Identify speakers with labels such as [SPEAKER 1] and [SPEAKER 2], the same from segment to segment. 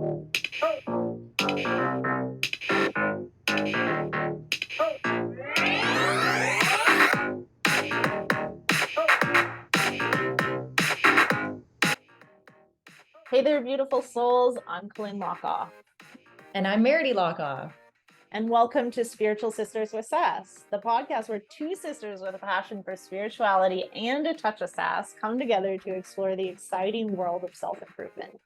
[SPEAKER 1] Hey there, beautiful souls. I'm Colleen Lockoff.
[SPEAKER 2] And I'm Meredy Lockoff.
[SPEAKER 1] And welcome to Spiritual Sisters with Sass, the podcast where two sisters with a passion for spirituality and a touch of sass come together to explore the exciting world of self-improvement.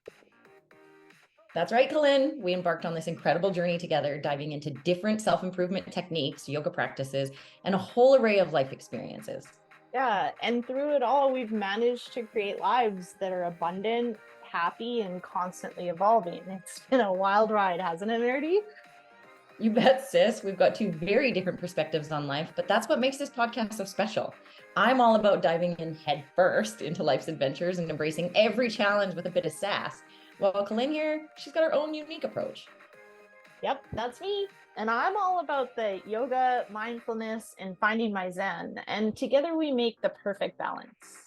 [SPEAKER 2] That's right, Colleen. We embarked on this incredible journey together, diving into different self-improvement techniques, yoga practices, and a whole array of life experiences.
[SPEAKER 1] Yeah, and through it all, we've managed to create lives that are abundant, happy, and constantly evolving. It's been a wild ride, hasn't it, Meredy?
[SPEAKER 2] You bet, sis. We've got two very different perspectives on life, but that's what makes this podcast so special. I'm all about diving in head first into life's adventures and embracing every challenge with a bit of sass. While Colleen here, she's got her own unique approach.
[SPEAKER 1] Yep, that's me. And I'm all about the yoga, mindfulness, and finding my zen. And together we make the perfect balance.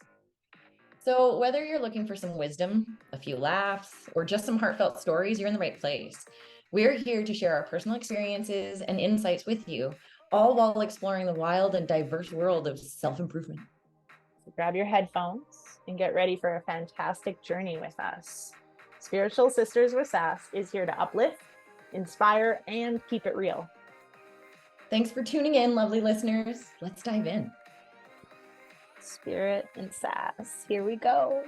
[SPEAKER 2] So whether you're looking for some wisdom, a few laughs, or just some heartfelt stories, you're in the right place. We're here to share our personal experiences and insights with you, all while exploring the wild and diverse world of self-improvement.
[SPEAKER 1] So grab your headphones and get ready for a fantastic journey with us. Spiritual Sisters with Sass is here to uplift, inspire, and keep it real.
[SPEAKER 2] Thanks for tuning in, lovely listeners. Let's dive in.
[SPEAKER 1] Spirit and sass. Here we go.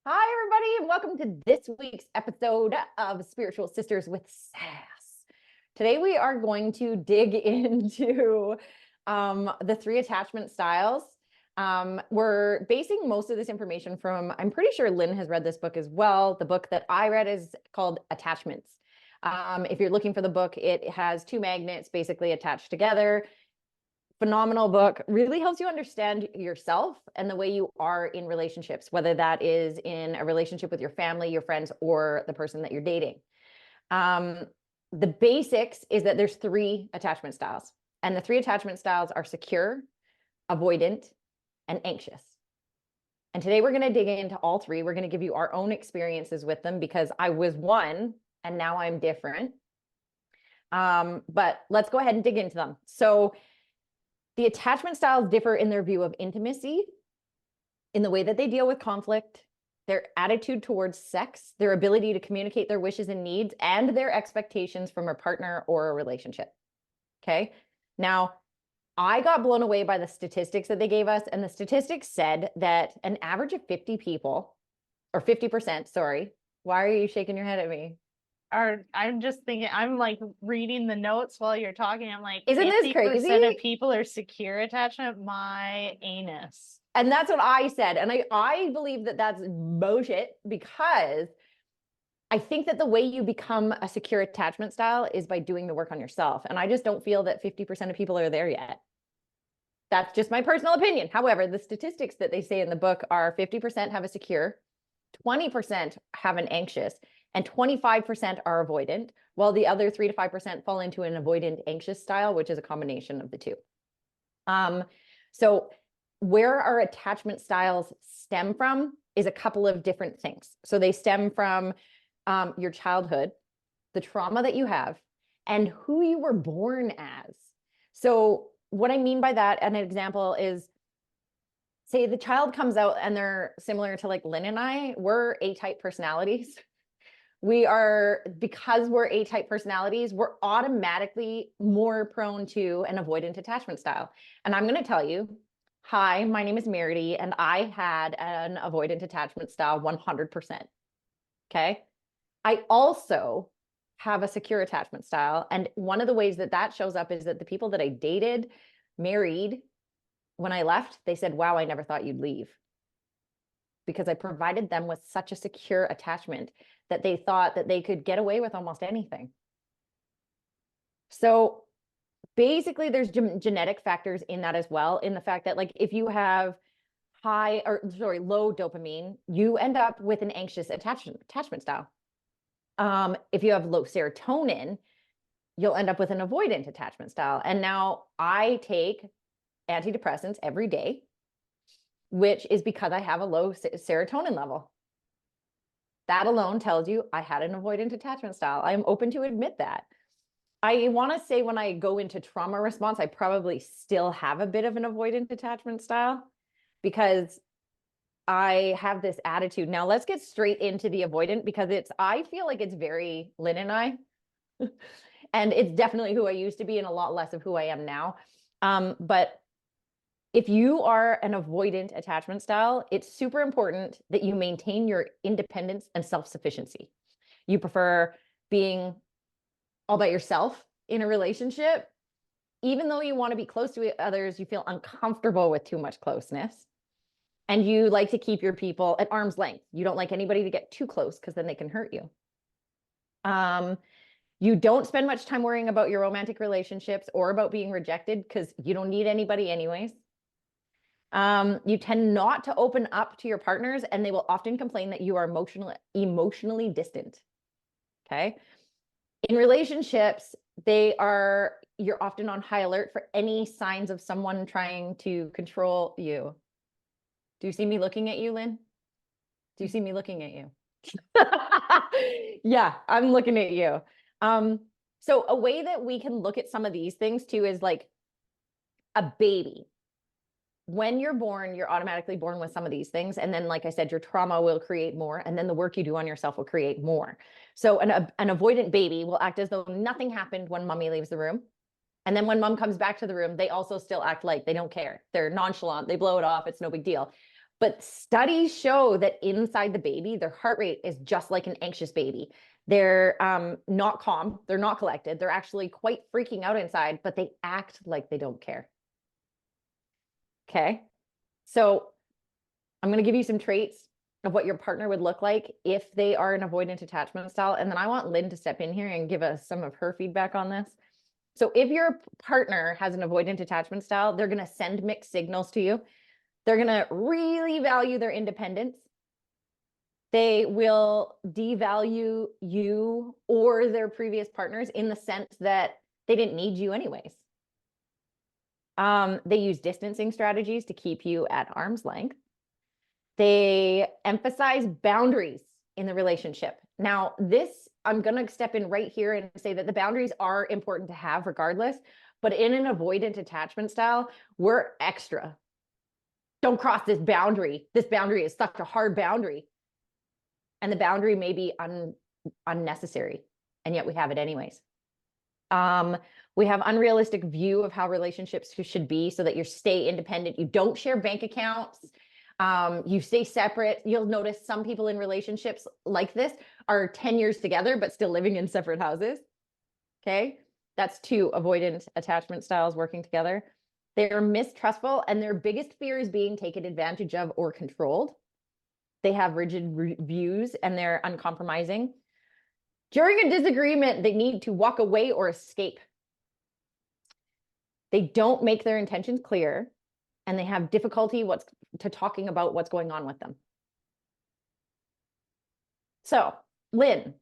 [SPEAKER 1] Hi, everybody, and welcome to this week's episode of Spiritual Sisters with Sass. Today, we are going to dig into the 3 attachment styles. We're basing most of this information from, I'm pretty sure Lynn has read this book as well. The book that I read is called Attachments. If you're looking for the book, it has 2 magnets basically attached together. Phenomenal book, really helps you understand yourself and the way you are in relationships, whether that is in a relationship with your family, your friends, or the person that you're dating. The basics is that there's 3 attachment styles, and the 3 attachment styles are secure, avoidant, and anxious. And today we're going to dig into all 3. We're going to give you our own experiences with them because I was one and now I'm different. But let's go ahead and dig into them. So the attachment styles differ in their view of intimacy, in the way that they deal with conflict, their attitude towards sex, their ability to communicate their wishes and needs, and their expectations from a partner or a relationship. Okay. Now, I got blown away by the statistics that they gave us. And the statistics said that an average of 50 people, or 50%, sorry. Why are you shaking your head at me? I'm just thinking, I'm like reading the notes while you're talking. I'm like,
[SPEAKER 2] isn't this crazy?
[SPEAKER 1] 50% of people are secure attachment. My anus.
[SPEAKER 2] And that's what I said. And I believe that that's bullshit because I think that the way you become a secure attachment style is by doing the work on yourself. And I just don't feel that 50% of people are there yet. That's just my personal opinion. However, the statistics that they say in the book are 50% have a secure, 20% have an anxious, and 25% are avoidant, while the other 3 to 5% fall into an avoidant anxious style, which is a combination of the 2. So where our attachment styles stem from is a couple of different things. So they stem from your childhood, the trauma that you have, and who you were born as. So what I mean by that, an example is, say the child comes out and they're similar to like Lynn and I, we're A-type personalities. Because we're A-type personalities, we're automatically more prone to an avoidant attachment style. And I'm going to tell you, hi, my name is Meredy, and I had an avoidant attachment style 100%. Okay. I also have a secure attachment style. And one of the ways that that shows up is that the people that I dated, married, when I left, they said, wow, I never thought you'd leave. Because I provided them with such a secure attachment that they thought that they could get away with almost anything. So basically there's genetic factors in that as well, in the fact that like if you have
[SPEAKER 1] low dopamine, you end up with an anxious attachment style. If you have low serotonin, you'll end up with an avoidant attachment style. And now I take antidepressants every day, which is because I have a low serotonin level. That alone tells you I had an avoidant attachment style. I am open to admit that. I want to say when I go into trauma response, I probably still have a bit of an avoidant attachment style because I have this attitude. Now let's get straight into the avoidant because I feel like it's very Lynn and I, and it's definitely who I used to be and a lot less of who I am now. But if you are an avoidant attachment style, it's super important that you maintain your independence and self-sufficiency. You prefer being all by yourself in a relationship. Even though you want to be close to others, you feel uncomfortable with too much closeness. And you like to keep your people at arm's length. You don't like anybody to get too close because then they can hurt you. You don't spend much time worrying about your romantic relationships or about being rejected because you don't need anybody anyways. You tend not to open up to your partners, and they will often complain that you are emotionally distant. Okay. In relationships, you're often on high alert for any signs of someone trying to control you. Do you see me looking at you, Lynn? Do you see me looking at you? Yeah, I'm looking at you. So a way that we can look at some of these things too is like a baby. When you're born, you're automatically born with some of these things. And then, like I said, your trauma will create more. And then the work you do on yourself will create more. So an avoidant baby will act as though nothing happened when mommy leaves the room. And then when mom comes back to the room, they also still act like they don't care. They're nonchalant. They blow it off. It's no big deal. But studies show that inside the baby, their heart rate is just like an anxious baby. They're not calm. They're not collected. They're actually quite freaking out inside, but they act like they don't care. Okay. So I'm going to give you some traits of what your partner would look like if they are an avoidant attachment style. And then I want Lynn to step in here and give us some of her feedback on this. So if your partner has an avoidant attachment style, they're going to send mixed signals to you. They're going to really value their independence. They will devalue you or their previous partners in the sense that they didn't need you anyways. They use distancing strategies to keep you at arm's length. They emphasize boundaries in the relationship. Now, I'm going to step in right here and say that the boundaries are important to have regardless, but in an avoidant attachment style, we're extra. Don't cross this boundary. This boundary is such a hard boundary. And the boundary may be unnecessary, and yet we have it anyways. We have unrealistic view of how relationships should be so that you stay independent. You don't share bank accounts. You stay separate. You'll notice some people in relationships like this are 10 years together, but still living in separate houses. Okay. That's two avoidant attachment styles working together. They're mistrustful, and their biggest fear is being taken advantage of or controlled. They have rigid views, and they're uncompromising. During a disagreement, they need to walk away or escape. They don't make their intentions clear, and they have difficulty talking about what's going on with them. So, Lynn,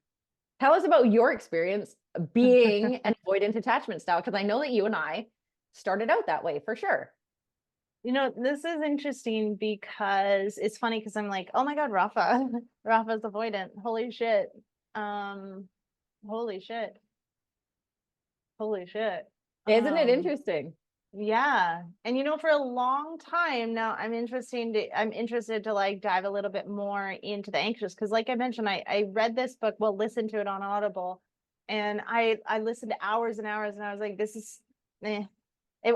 [SPEAKER 1] tell us about your experience being an avoidant attachment style, because I know that you and I started out that way for sure.
[SPEAKER 3] You know, this is interesting because it's funny because I'm like, oh my God, Rafa's avoidant. Holy shit. Holy shit.
[SPEAKER 1] Isn't it interesting?
[SPEAKER 3] Yeah. And you know, for a long time now, I'm interested to like dive a little bit more into the anxious, because like I mentioned, I read this book, listened to it on Audible, and I listened to hours and hours, and I was like, this is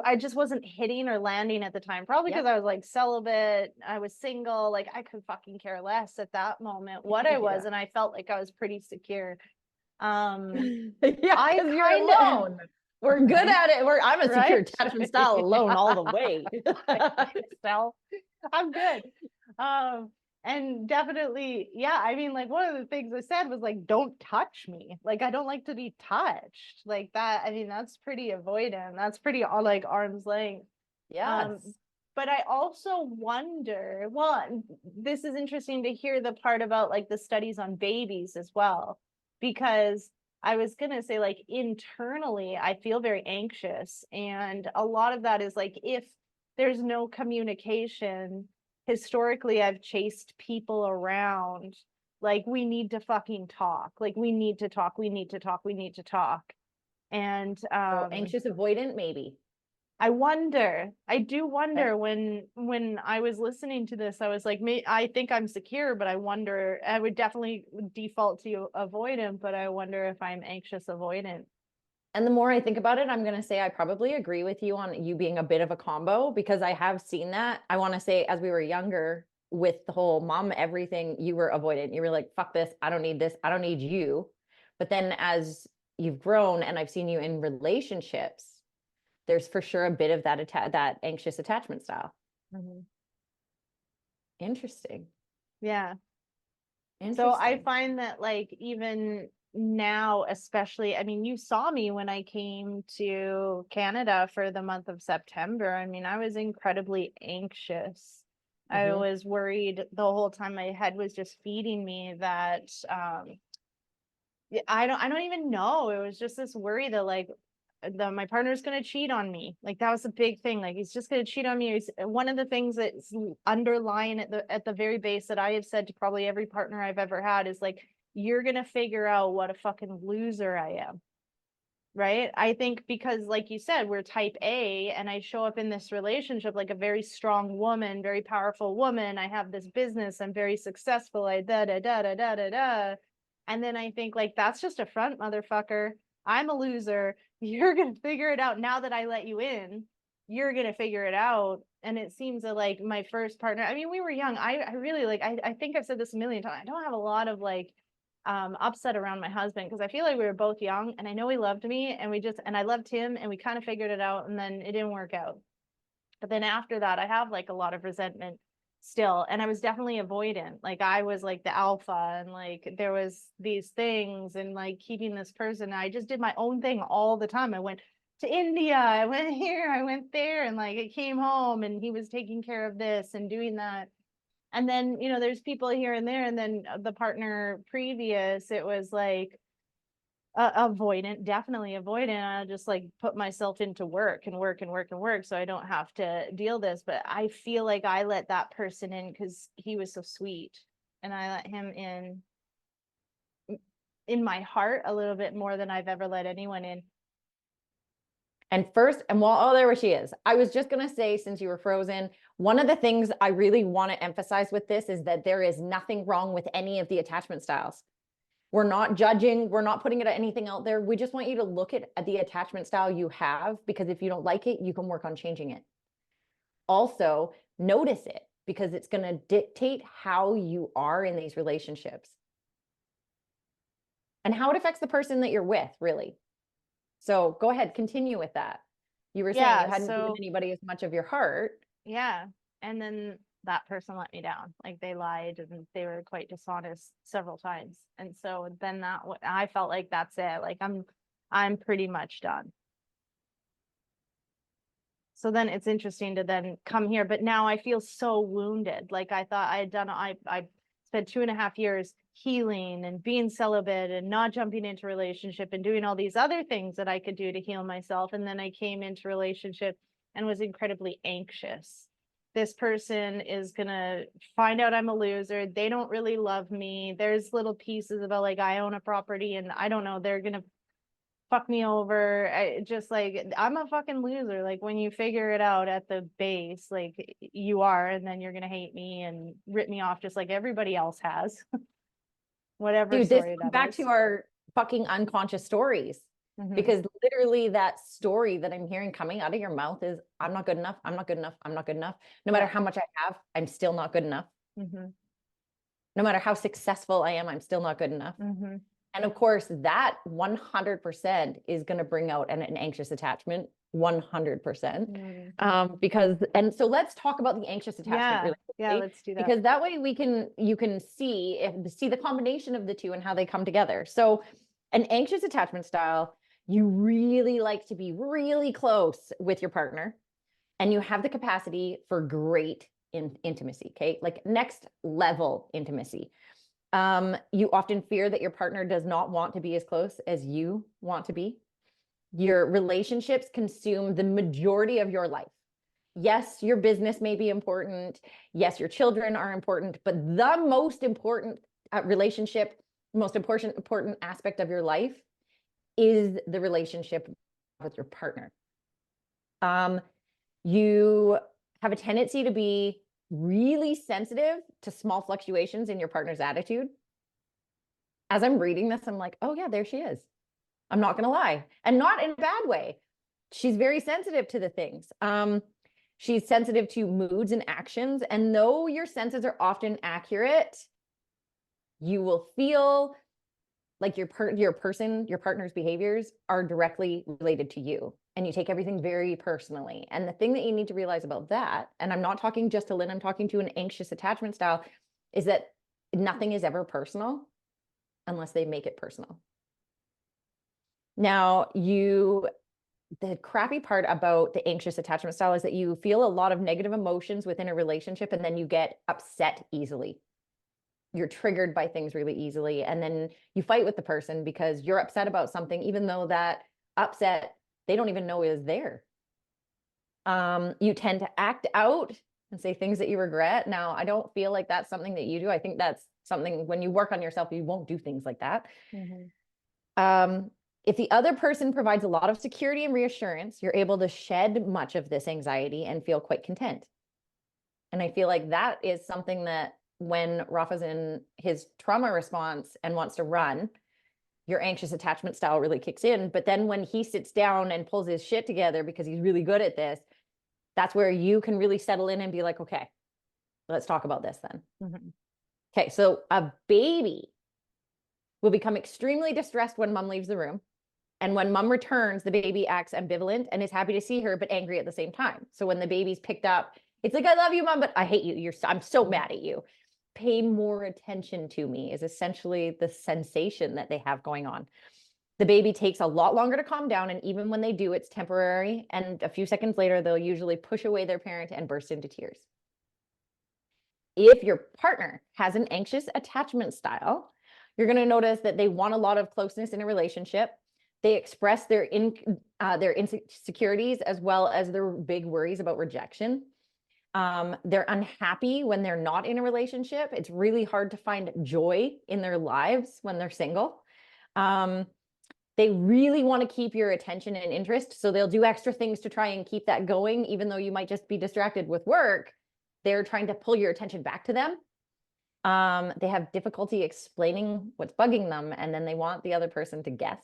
[SPEAKER 3] I just wasn't hitting or landing at the time, probably because I was like celibate, I was single, like I could fucking care less at that moment what I was, and I felt like I was pretty secure.
[SPEAKER 1] Yeah, you're alone. We're good at it. I'm a secure attachment style alone all the way.
[SPEAKER 3] I'm good. And definitely, yeah, I mean, like one of the things I said was like, don't touch me. Like, I don't like to be touched like that. I mean, that's pretty avoidant. That's pretty like arm's length.
[SPEAKER 1] Yes.
[SPEAKER 3] But I also wonder, well, this is interesting to hear the part about like the studies on babies as well, because I was gonna say like internally, I feel very anxious. And a lot of that is like if there's no communication, historically, I've chased people around. Like, we need to fucking talk. Like, we need to talk. We need to talk. We need to talk. And
[SPEAKER 1] So anxious avoidant, maybe.
[SPEAKER 3] I do
[SPEAKER 1] Okay.
[SPEAKER 3] wonder when I was listening to this, I was like, I think I'm secure, but I wonder, I would definitely default to avoidant, but I wonder if I'm anxious avoidant.
[SPEAKER 1] And the more I think about it, I'm going to say I probably agree with you on you being a bit of a combo, because I have seen that. I want to say as we were younger with the whole mom, everything, you were avoidant. You were like, fuck this. I don't need this. I don't need you. But then as you've grown and I've seen you in relationships, there's for sure a bit of that anxious attachment style. Interesting.
[SPEAKER 3] Yeah.
[SPEAKER 1] Interesting.
[SPEAKER 3] So I find that like even now, especially, I mean, you saw me when I came to Canada for the month of September. I mean, I was incredibly anxious. I was worried the whole time. My head was just feeding me that I don't even know. It was just this worry that like my partner's gonna cheat on me. Like that was a big thing. Like he's just gonna cheat on me. It's one of the things that's underlying at the very base that I have said to probably every partner I've ever had is like, you're gonna figure out what a fucking loser I am. Right. I think because like you said, we're type A and I show up in this relationship like a very strong woman, very powerful woman. I have this business, I'm very successful. I da da da da da da da. And then I think like that's just a front, motherfucker. I'm a loser. You're gonna figure it out now that I let you in. You're gonna figure it out. And it seems that like my first partner, I mean, we were young. I really like I think I've said this a million times. I don't have a lot of like upset around my husband because I feel like we were both young and I know he loved me and I loved him and we kind of figured it out and then it didn't work out. But then after that, I have like a lot of resentment still. And I was definitely avoidant. Like I was like the alpha and like there was these things and like keeping this person. I just did my own thing all the time. I went to India, I went here, I went there, and like I came home and he was taking care of this and doing that. And then, there's people here and there. And then the partner previous, it was like avoidant, definitely avoidant. I just like put myself into work and work and work and work so I don't have to deal this. But I feel like I let that person in because he was so sweet. And I let him in my heart a little bit more than I've ever let anyone in.
[SPEAKER 1] And first, and while, oh, there she is. I was just going to say, since you were frozen, one of the things I really want to emphasize with this is that there is nothing wrong with any of the attachment styles. We're not judging. We're not putting anything out there. We just want you to look at the attachment style you have, because if you don't like it, you can work on changing it. Also, notice it, because it's going to dictate how you are in these relationships and how it affects the person that you're with, really. So go ahead, continue with that. You were saying you hadn't given anybody as much of your heart.
[SPEAKER 3] Yeah. And then that person let me down. Like they lied and they were quite dishonest several times. And so then I felt like that's it. Like I'm pretty much done. So then it's interesting to then come here, but now I feel so wounded. Like I thought I spent 2.5 years healing and being celibate and not jumping into relationship and doing all these other things that I could do to heal myself. And then I came into relationship and was incredibly anxious. This person is gonna find out I'm a loser. They don't really love me. There's little pieces about like I own a property and I don't know, they're gonna fuck me over. Just like I'm a fucking loser. Like when you figure it out at the base, like you are, and then you're gonna hate me and rip me off just like everybody else has. Whatever
[SPEAKER 1] Dude,
[SPEAKER 3] story
[SPEAKER 1] this
[SPEAKER 3] that
[SPEAKER 1] back
[SPEAKER 3] is.
[SPEAKER 1] to our fucking unconscious stories. Because literally that story that I'm hearing coming out of your mouth is, I'm not good enough. I'm not good enough. I'm not good enough. No matter how much I have, I'm still not good enough. No matter how successful I am, I'm still not good enough. And of course, that 100% is going to bring out an anxious attachment, 100%. Because, and so let's talk about the anxious attachment really quickly.
[SPEAKER 3] Yeah, let's do that.
[SPEAKER 1] Because that way you can see the combination of the two and how they come together. So an anxious attachment style, you really like to be really close with your partner. and you have the capacity for great intimacy, okay? Like next level intimacy. You often fear that your partner does not want to be as close as you want to be. Your relationships consume the majority of your life. Yes, your business may be important. Yes, your children are important, but the most important relationship, most important aspect of your life is the relationship with your partner. You have a tendency to be really sensitive to small fluctuations in your partner's attitude. As I'm reading this, I'm like, oh yeah, there she is. I'm not going to lie. And not in a bad way. She's very sensitive to the things. She's sensitive to moods and actions. And though your senses are often accurate, you will feel like your partner's behaviors are directly related to you. And you take everything very personally. And the thing that you need to realize about that, and I'm not talking just to Lynn, I'm talking to an anxious attachment style, is that nothing is ever personal unless they make it personal. Now, the crappy part about the anxious attachment style is that you feel a lot of negative emotions within a relationship, and then you get upset easily. You're triggered by things really easily. And then you fight with the person because you're upset about something, even though that upset, they don't even know is there. You tend to act out and say things that you regret. Now, I don't feel like that's something that you do. I think that's something when you work on yourself, you won't do things like that. If the other person provides a lot of security and reassurance, you're able to shed much of this anxiety and feel quite content. And I feel like that is something that when Rafa's in his trauma response and wants to run, your anxious attachment style really kicks in. But then when he sits down and pulls his shit together because he's really good at this, that's where you can really settle in and be like, okay, let's talk about this then. Okay, so a baby will become extremely distressed when mom leaves the room. And when mom returns, the baby acts ambivalent and is happy to see her, but angry at the same time. So when the baby's picked up, it's like, I love you, mom, but I hate you. I'm so mad at you. Pay more attention to me is essentially the sensation that they have going on. The baby takes a lot longer to calm down. And even when they do, it's temporary. And a few seconds later, they'll usually push away their parent and burst into tears. If your partner has an anxious attachment style, you're going to notice that they want a lot of closeness in a relationship. They express their insecurities as well as their big worries about rejection. They're unhappy when they're not in a relationship. It's really hard to find joy in their lives when they're single. They really want to keep your attention and interest. So they'll do extra things to try and keep that going, even though you might just be distracted with work. They're trying to pull your attention back to them. They have difficulty explaining what's bugging them, and then they want the other person to guess.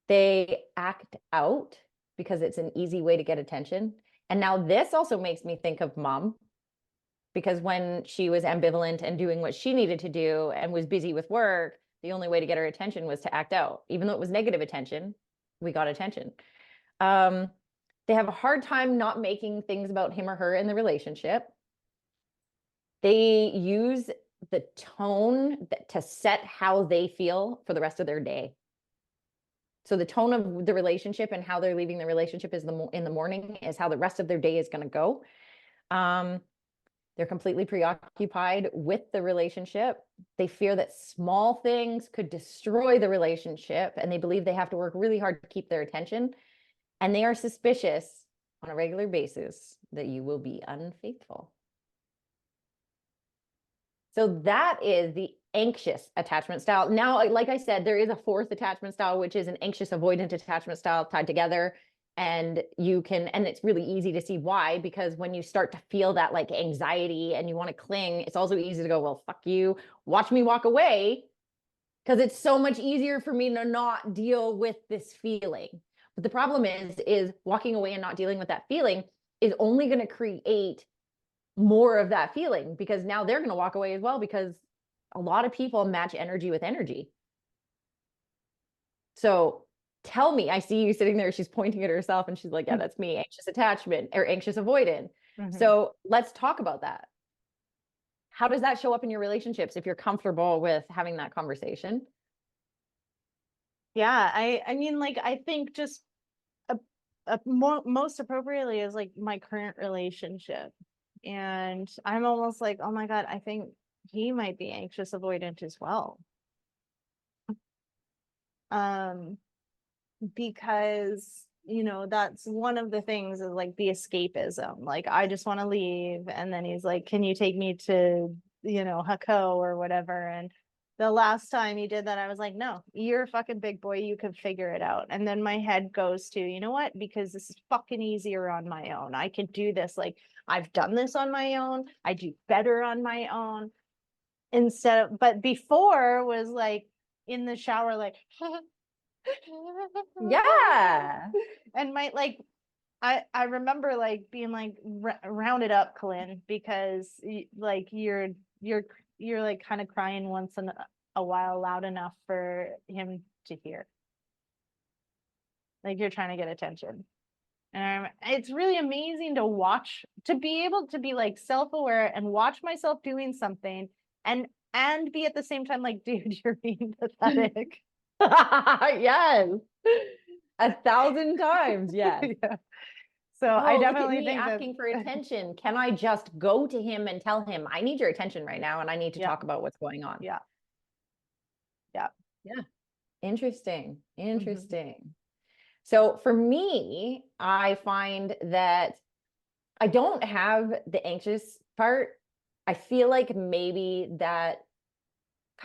[SPEAKER 1] They act out because it's an easy way to get attention. And now this also makes me think of mom, because when she was ambivalent and doing what she needed to do and was busy with work, the only way to get her attention was to act out. Even though it was negative attention, we got attention. They have a hard time not making things about him or her in the relationship. They use the tone to set how they feel for the rest of their day. So the tone of the relationship and how they're leaving the relationship is in the morning is how the rest of their day is going to go. They're completely preoccupied with the relationship. They fear that small things could destroy the relationship, and they believe they have to work really hard to keep their attention. And they are suspicious on a regular basis that you will be unfaithful. So that is the anxious attachment style. Now, like I said, there is a fourth attachment style, which is an anxious avoidant attachment style tied together. And it's really easy to see why, because when you start to feel that like anxiety and you want to cling, it's also easy to go, well, fuck you, watch me walk away, because it's so much easier for me to not deal with this feeling. But the problem is walking away and not dealing with that feeling is only going to create more of that feeling, because now they're going to walk away as well, because a lot of people match energy with energy. So tell me, I see you sitting there, she's pointing at herself and she's like, yeah, that's me, anxious attachment or anxious avoidant. So let's talk about that. How does that show up in your relationships if you're comfortable with having that conversation?
[SPEAKER 3] Yeah, I mean, like, I think just most appropriately is like my current relationship. And I'm almost like, oh my God, I think he might be anxious avoidant as well. Because, you know, that's one of the things is like the escapism. Like, I just want to leave. And then he's like, can you take me to, you know, Hako or whatever? And the last time he did that, I was like, no, you're a fucking big boy. You can figure it out. And then my head goes to, you know what? Because this is fucking easier on my own. I can do this. Like, I've done this on my own. I do better on my own. But before was like in the shower, like,
[SPEAKER 1] Yeah.
[SPEAKER 3] and I remember like being like round it up, Colin, because like you're like kind of crying once in a while loud enough for him to hear. Like you're trying to get attention. And it's really amazing to watch, to be able to be like self-aware and watch myself doing something and be at the same time like, dude, you're being pathetic.
[SPEAKER 1] Yes. 1,000 times. Yes.
[SPEAKER 3] Yeah. So
[SPEAKER 1] Oh,
[SPEAKER 3] I
[SPEAKER 1] look at
[SPEAKER 3] definitely
[SPEAKER 1] me
[SPEAKER 3] think
[SPEAKER 1] asking for attention. Can I just go to him and tell him, I need your attention right now and I need to
[SPEAKER 3] Yeah.
[SPEAKER 1] talk about what's going on?
[SPEAKER 3] Yeah. Yeah.
[SPEAKER 1] Yeah. Interesting. Interesting. So for me, I find that I don't have the anxious part. I feel like maybe that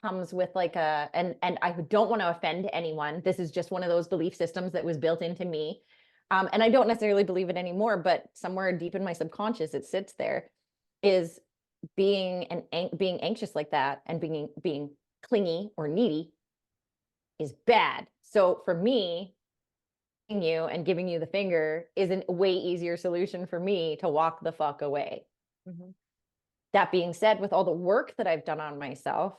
[SPEAKER 1] comes with like and I don't want to offend anyone. This is just one of those belief systems that was built into me. And I don't necessarily believe it anymore, but somewhere deep in my subconscious, it sits there, is being anxious like that and being clingy or needy is bad. So for me, you and giving you the finger is a way easier solution for me to walk the fuck away. That being said, with all the work that I've done on myself,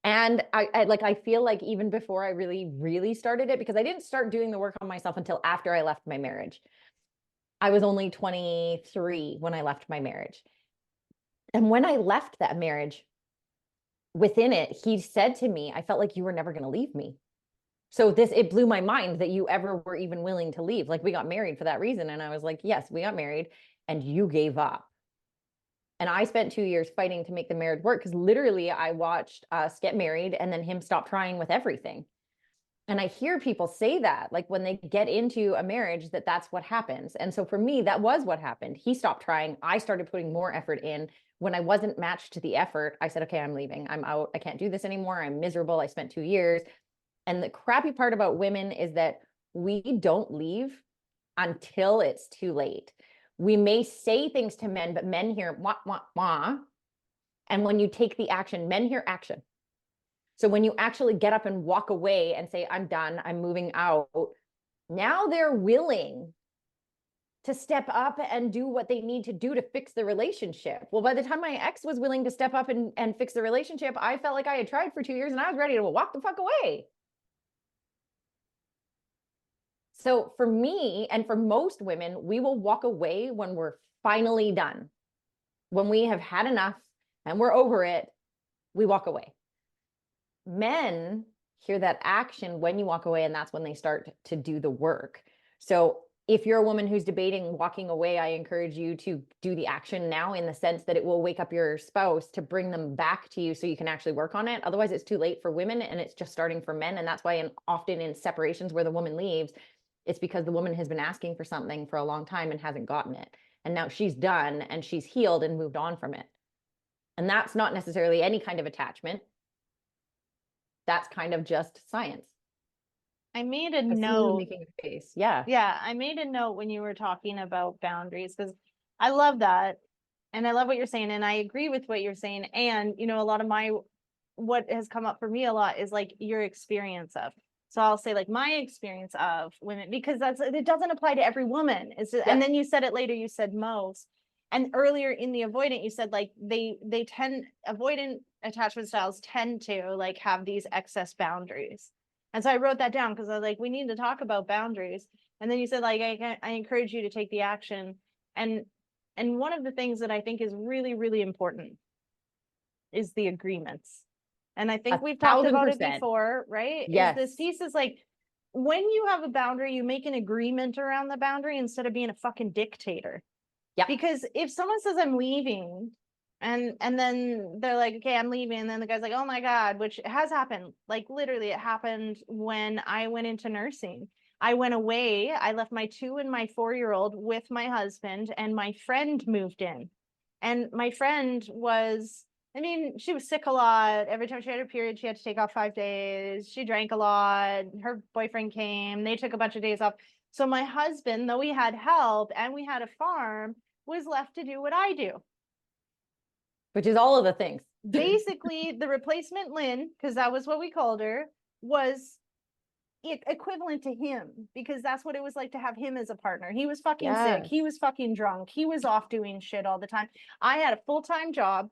[SPEAKER 1] and I feel like even before I really started it, because I didn't start doing the work on myself until after I left my marriage. I was only 23 when I left my marriage. And when I left that marriage, within it, he said to me, I felt like you were never going to leave me. So it blew my mind that you ever were even willing to leave. Like, we got married for that reason. And I was like, yes, we got married and you gave up. And I spent 2 years fighting to make the marriage work, because literally I watched us get married and then him stop trying with everything. And I hear people say that, like when they get into a marriage, that's what happens. And so for me, that was what happened. He stopped trying. I started putting more effort in. When I wasn't matched to the effort, I said, okay, I'm leaving. I'm out. I can't do this anymore. I'm miserable. I spent 2 years. And the crappy part about women is that we don't leave until it's too late. We may say things to men, but men hear wah, wah, wah. And when you take the action, men hear action. So when you actually get up and walk away and say, I'm done, I'm moving out, now they're willing to step up and do what they need to do to fix the relationship. Well, by the time my ex was willing to step up and fix the relationship, I felt like I had tried for 2 years and I was ready to walk the fuck away. So for me, and for most women, we will walk away when we're finally done. When we have had enough and we're over it, we walk away. Men hear that action when you walk away, and that's when they start to do the work. So if you're a woman who's debating walking away, I encourage you to do the action now, in the sense that it will wake up your spouse to bring them back to you so you can actually work on it. Otherwise, it's too late for women and it's just starting for men. And that's why often in separations where the woman leaves, it's because the woman has been asking for something for a long time and hasn't gotten it. And now she's done and she's healed and moved on from it. And that's not necessarily any kind of attachment. That's kind of just science.
[SPEAKER 3] I made a note.
[SPEAKER 1] Making a face. Yeah.
[SPEAKER 3] Yeah, I made a note when you were talking about boundaries, because I love that. And I love what you're saying. And I agree with what you're saying. And, you know, a lot of what has come up for me a lot is like your experience of. So I'll say like my experience of women, because it doesn't apply to every woman. And then you said it later, you said most. And earlier in the avoidant, you said like avoidant attachment styles tend to like have these excess boundaries. And so I wrote that down because I was like, we need to talk about boundaries. And then you said like, I encourage you to take the action. And one of the things that I think is really, really important is the agreements. And I think we've talked about it before, right?
[SPEAKER 1] Yes.
[SPEAKER 3] Is this piece is like, when you have a boundary, you make an agreement around the boundary instead of being a fucking dictator.
[SPEAKER 2] Yeah.
[SPEAKER 3] Because if someone says I'm leaving and then they're like, okay, I'm leaving, and then the guy's like, oh my God, which has happened. Like literally it happened when I went into nursing. I went away. I left my 2 and my 4-year-old with my husband, and my friend moved in. And my friend was, I mean, she was sick a lot. Every time she had her period, she had to take off 5 days. She drank a lot. Her boyfriend came. They took a bunch of days off. So my husband, though we had help and we had a farm, was left to do what I do.
[SPEAKER 2] Which is all of the things.
[SPEAKER 3] Basically, the replacement Lynn, because that was what we called her, was equivalent to him, because that's what it was like to have him as a partner. He was fucking sick.
[SPEAKER 2] Yes.
[SPEAKER 3] He was fucking drunk. He was off doing shit all the time. I had a full-time job.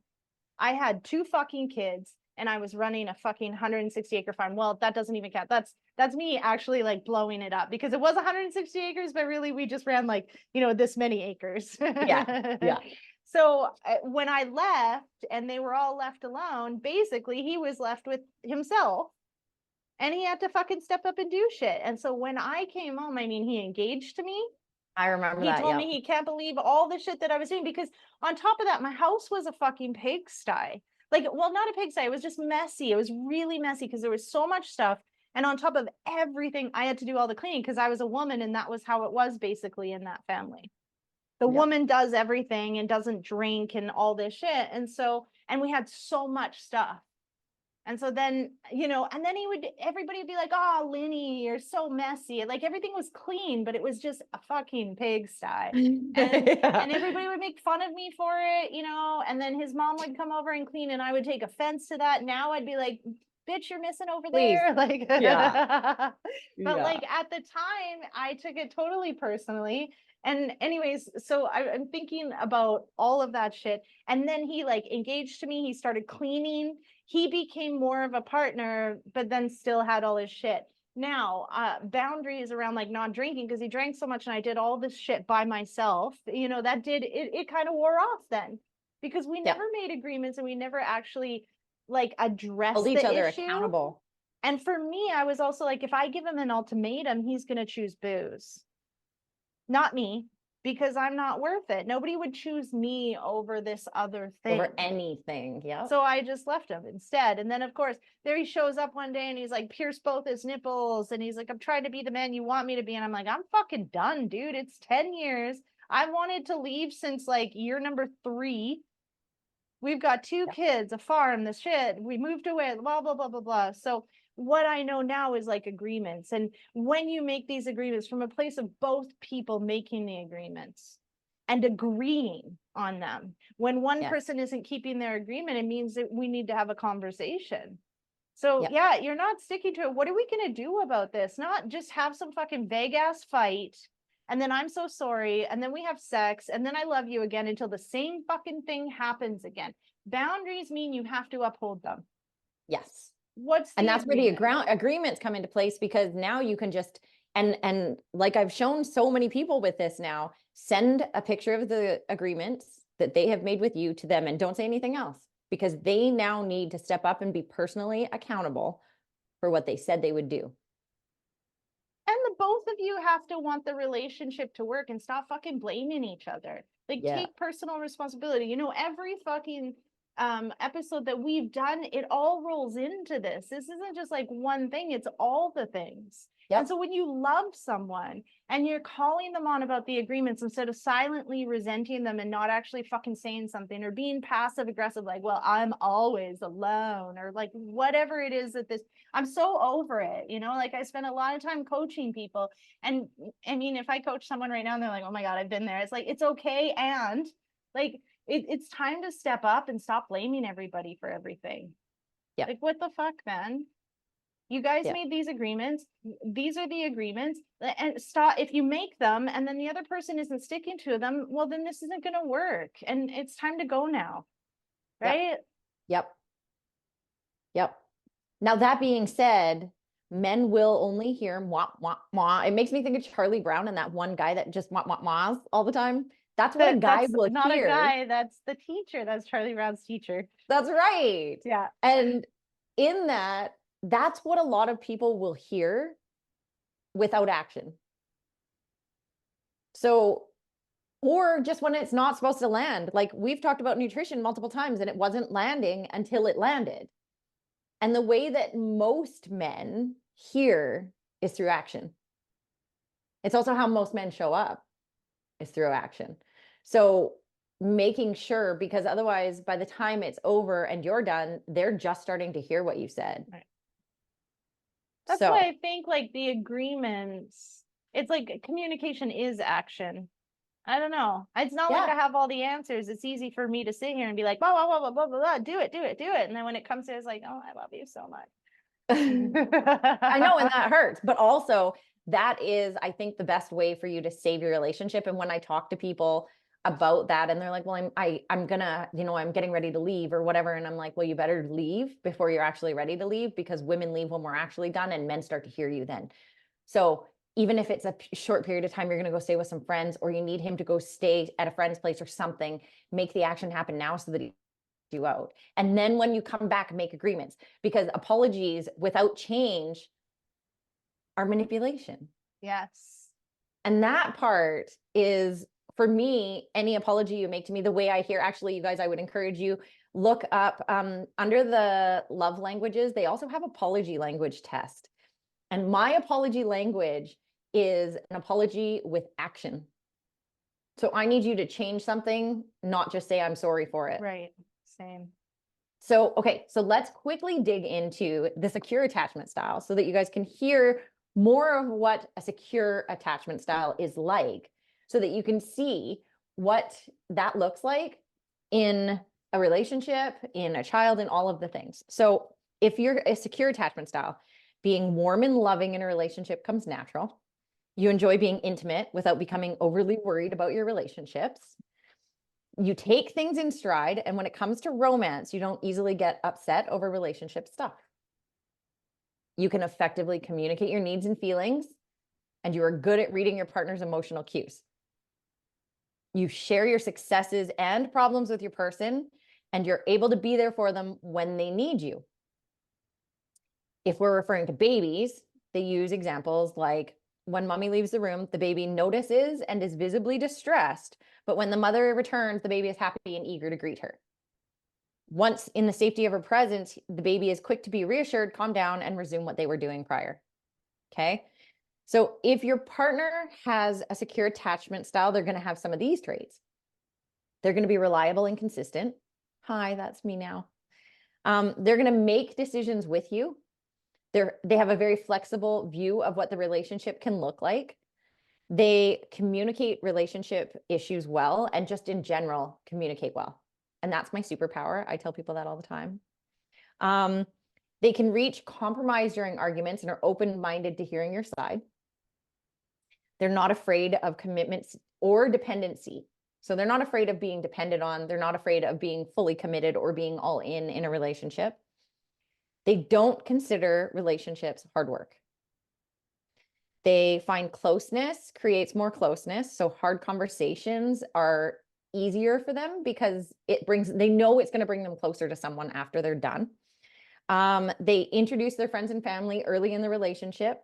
[SPEAKER 3] I had 2 fucking kids, and I was running a fucking 160-acre farm. Well, that doesn't even count. That's me actually like blowing it up, because it was 160 acres, but really we just ran like, this many acres.
[SPEAKER 2] Yeah.
[SPEAKER 3] So when I left and they were all left alone, basically he was left with himself, and he had to fucking step up and do shit. And so when I came home, I mean, he engaged to me.
[SPEAKER 2] I remember
[SPEAKER 3] He
[SPEAKER 2] that.
[SPEAKER 3] told
[SPEAKER 2] Yeah.
[SPEAKER 3] me he can't believe all the shit that I was doing, because on top of that, my house was a fucking pigsty. Like, well, not a pigsty. It was just messy. It was really messy because there was so much stuff. And on top of everything, I had to do all the cleaning because I was a woman, and that was how it was basically in that family. The
[SPEAKER 2] Yep.
[SPEAKER 3] woman does everything and doesn't drink and all this shit. And so, and we had so much stuff. And so then, and then everybody would be like, oh, Linny, you're so messy. Like everything was clean, but it was just a fucking pigsty. And everybody would make fun of me for it, and then his mom would come over and clean, and I would take offense to that. Now I'd be like, bitch, you're missing over
[SPEAKER 2] Please.
[SPEAKER 3] there. Like,
[SPEAKER 2] Yeah.
[SPEAKER 3] But like at the time, I took it totally personally. And anyways, so I'm thinking about all of that shit. And then he like engaged to me. He started cleaning. He became more of a partner, but then still had all his shit. Now, boundaries around like not drinking, because he drank so much and I did all this shit by myself, it kind of wore off then, because we never made agreements and we never actually like addressed
[SPEAKER 2] Hold each
[SPEAKER 3] the
[SPEAKER 2] other
[SPEAKER 3] issue.
[SPEAKER 2] accountable.
[SPEAKER 3] And for me, I was also like, if I give him an ultimatum, he's going to choose booze. Not me, because I'm not worth it. Nobody would choose me over this other thing.
[SPEAKER 2] Over anything. Yeah.
[SPEAKER 3] So I just left him instead. And then, of course, there he shows up one day and he's like, pierce both his nipples. And he's like, I'm trying to be the man you want me to be. And I'm like, I'm fucking done, dude. It's 10 years. I wanted to leave since like year number 3. We've got 2 kids, a farm, the shit. We moved away, blah, blah, blah, blah, blah. So what I know now is like agreements. And when you make these agreements from a place of both people making the agreements and agreeing on them, when one person isn't keeping their agreement, it means that we need to have a conversation. So yeah, you're not sticking to it. What are we going to do about this? Not just have some fucking vague ass fight, and then I'm so sorry, and then we have sex, and then I love you again until the same fucking thing happens again. Boundaries mean you have to uphold them.
[SPEAKER 2] Yes.
[SPEAKER 3] And
[SPEAKER 2] that's where the agreements come into place, because now you can just, and like I've shown so many people with this now, send a picture of the agreements that they have made with you to them and don't say anything else, because they now need to step up and be personally accountable for what they said they would do.
[SPEAKER 3] And the both of you have to want the relationship to work and stop fucking blaming each other. Like take personal responsibility. Every fucking episode that we've done, it all rolls into this. This isn't just like one thing, it's all the things. And so when you love someone and you're calling them on about the agreements instead of silently resenting them and not actually fucking saying something, or being passive aggressive, like, well, I'm always alone, or like whatever it is that I'm so over it. Like I spend a lot of time coaching people, and I mean, if I coach someone right now and they're like, oh my God, I've been there, it's like, it's okay. And like, it's time to step up and stop blaming everybody for everything. Like, what the fuck, man? You guys made these agreements. These are the agreements. And stop. If you make them and then the other person isn't sticking to them, well, then this isn't going to work. And it's time to go now. Right?
[SPEAKER 2] Yep. Now, that being said, men will only hear mwah, mwah, mwah. It makes me think of Charlie Brown and that one guy that just mwah, mwah, mwahs all the time. That's what a guy will
[SPEAKER 3] not
[SPEAKER 2] hear.
[SPEAKER 3] A guy, that's the teacher. That's Charlie Brown's teacher.
[SPEAKER 2] That's right.
[SPEAKER 3] Yeah.
[SPEAKER 2] And in that, that's what a lot of people will hear.
[SPEAKER 1] without action. So, or just when it's not supposed to land. Like we've talked about nutrition multiple times and it wasn't landing until it landed. And the way that most men hear is through action. It's also how most men show up is through action. So making sure, because otherwise by the time it's over and you're done, they're just starting to hear what you said.
[SPEAKER 3] Right. That's why I think like the agreements, it's like communication is action. I don't know. It's not like I have all the answers. It's easy for me to sit here and be like, blah, blah, blah, blah, blah, blah, blah, do it, do it, do it. And then when it comes to it, it's like, oh, I love you so much.
[SPEAKER 1] I know, and that hurts, but also that is, I think, the best way for you to save your relationship. And when I talk to people about that and they're like, well, I'm gonna, I'm getting ready to leave or whatever. And I'm like, well, you better leave before you're actually ready to leave, because women leave when we're actually done and men start to hear you then. So even if it's a short period of time, you're going to go stay with some friends, or you need him to go stay at a friend's place or something, make the action happen now so that he you out. And then when you come back, make agreements, because apologies without change are manipulation.
[SPEAKER 3] Yes.
[SPEAKER 1] And that part is, for me, any apology you make to me, the way I hear, actually, you guys, I would encourage you, look up under the love languages, they also have apology language test. And my apology language is an apology with action. So I need you to change something, not just say I'm sorry for it.
[SPEAKER 3] Right. Same.
[SPEAKER 1] So, okay, so let's quickly dig into the secure attachment style so that you guys can hear more of what a secure attachment style is like, so that you can see what that looks like in a relationship, in a child, in all of the things. So if you're a secure attachment style, being warm and loving in a relationship comes natural. You enjoy being intimate without becoming overly worried about your relationships. You take things in stride, and when it comes to romance, you don't easily get upset over relationship stuff. You can effectively communicate your needs and feelings, and you are good at reading your partner's emotional cues. You share your successes and problems with your person, and you're able to be there for them when they need you. If we're referring to babies, they use examples like, when mommy leaves the room, the baby notices and is visibly distressed, but when the mother returns, the baby is happy and eager to greet her. Once in the safety of her presence, the baby is quick to be reassured, calm down, and resume what they were doing prior. Okay. So if your partner has a secure attachment style, they're going to have some of these traits. They're going to be reliable and consistent. Hi, that's me now. They're going to make decisions with you. They have a very flexible view of what the relationship can look like. They communicate relationship issues well, and just in general communicate well. And that's my superpower. I tell people that all the time. They can reach compromise during arguments and are open-minded to hearing your side. They're not afraid of commitments or dependency. So they're not afraid of being depended on. They're not afraid of being fully committed or being all in a relationship. They don't consider relationships hard work. They find closeness creates more closeness. So hard conversations are easier for them because they know it's going to bring them closer to someone after they're done. They introduce their friends and family early in the relationship.